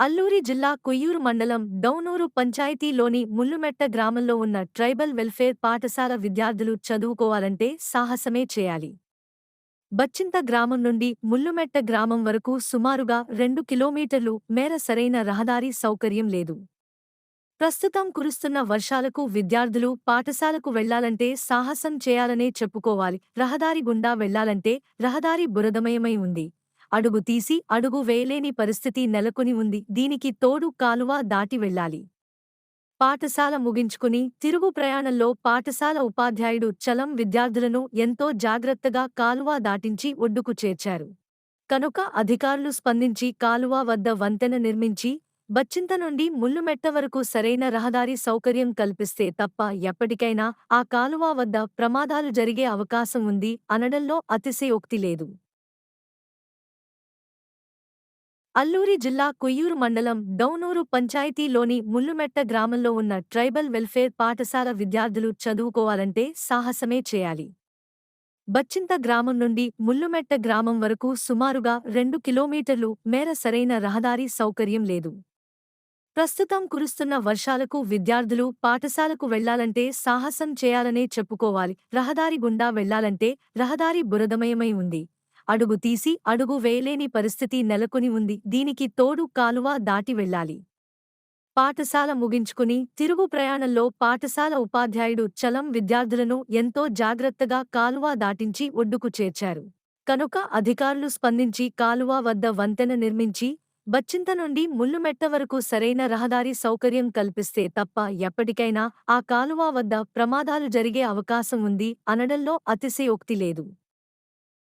అల్లూరి జిల్లా కొయ్యూరు మండలం డౌనూరు పంచాయతీలోని ముల్లుమెట్ట గ్రామంలో ఉన్న ట్రైబల్ వెల్ఫేర్ పాఠశాల విద్యార్థులు చదువుకోవాలంటే సాహసమే చేయాలి. బచ్చింత గ్రామం నుండి ముల్లుమెట్ట గ్రామం వరకు సుమారుగా 2 కిలోమీటర్లు మేర సరైన రహదారి సౌకర్యం లేదు. ప్రస్తుతం కురుస్తున్న వర్షాలకు విద్యార్థులు పాఠశాలకు వెళ్లాలంటే సాహసం చేయాలనే చెప్పుకోవాలి. రహదారి గుండా వెళ్లాలంటే రహదారి బురదమయమై ఉంది. అడుగు తీసి అడుగు వేయలేని పరిస్థితి నెలకొని ఉంది. దీనికి తోడు కాలువ దాటి వెళ్లాలి. పాఠశాల ముగించుకుని తిరుగు ప్రయాణంలో పాఠశాల ఉపాధ్యాయుడు చలం విద్యార్థులను ఎంతో జాగ్రత్తగా కాలువ దాటించి ఒడ్డుకు చేర్చారు. కనుక అధికారులు స్పందించి కాలువ వద్ద వంతెన నిర్మించి బచ్చింత నుండి ముల్లుమెట్ట వరకు సరైన రహదారి సౌకర్యం కల్పిస్తే తప్ప ఎప్పటికైనా ఆ కాలువ వద్ద ప్రమాదాలు జరిగే అవకాశం ఉంది అనడంలో అతిశయోక్తి లేదు. అల్లూరి జిల్లా కొయ్యూరు మండలం డౌనూరు పంచాయతీలోని ముల్లుమెట్ట గ్రామంలో ఉన్న ట్రైబల్ వెల్ఫేర్ పాఠశాల విద్యార్థులు చదువుకోవాలంటే సాహసమే చేయాలి. బచ్చింత గ్రామం నుండి ముల్లుమెట్ట గ్రామం వరకు సుమారుగా 2 కిలోమీటర్లు మేర సరైన రహదారి సౌకర్యం లేదు. ప్రస్తుతం కురుస్తున్న వర్షాలకు విద్యార్థులు పాఠశాలకు వెళ్లాలంటే సాహసం చేయాలనే చెప్పుకోవాలి. రహదారి గుండా వెళ్లాలంటే రహదారి బురదమయమై ఉంది. అడుగు తీసి అడుగు వేయలేని పరిస్థితి నెలకొని ఉంది. దీనికి తోడు కాలువ దాటి వెళ్లాలి. పాఠశాల ముగించుకుని తిరుగు ప్రయాణంలో పాఠశాల ఉపాధ్యాయుడు చలం విద్యార్థులను ఎంతో జాగ్రత్తగా కాలువ దాటించి ఒడ్డుకు చేర్చారు. కనుక అధికారులు స్పందించి కాలువ వద్ద వంతెన నిర్మించి బచ్చింత నుండి ముల్లుమెట్ట వరకు సరైన రహదారి సౌకర్యం కల్పిస్తే తప్ప ఎప్పటికైనా ఆ కాలువ వద్ద ప్రమాదాలు జరిగే అవకాశం ఉంది అనడంలో అతిశయోక్తి లేదు.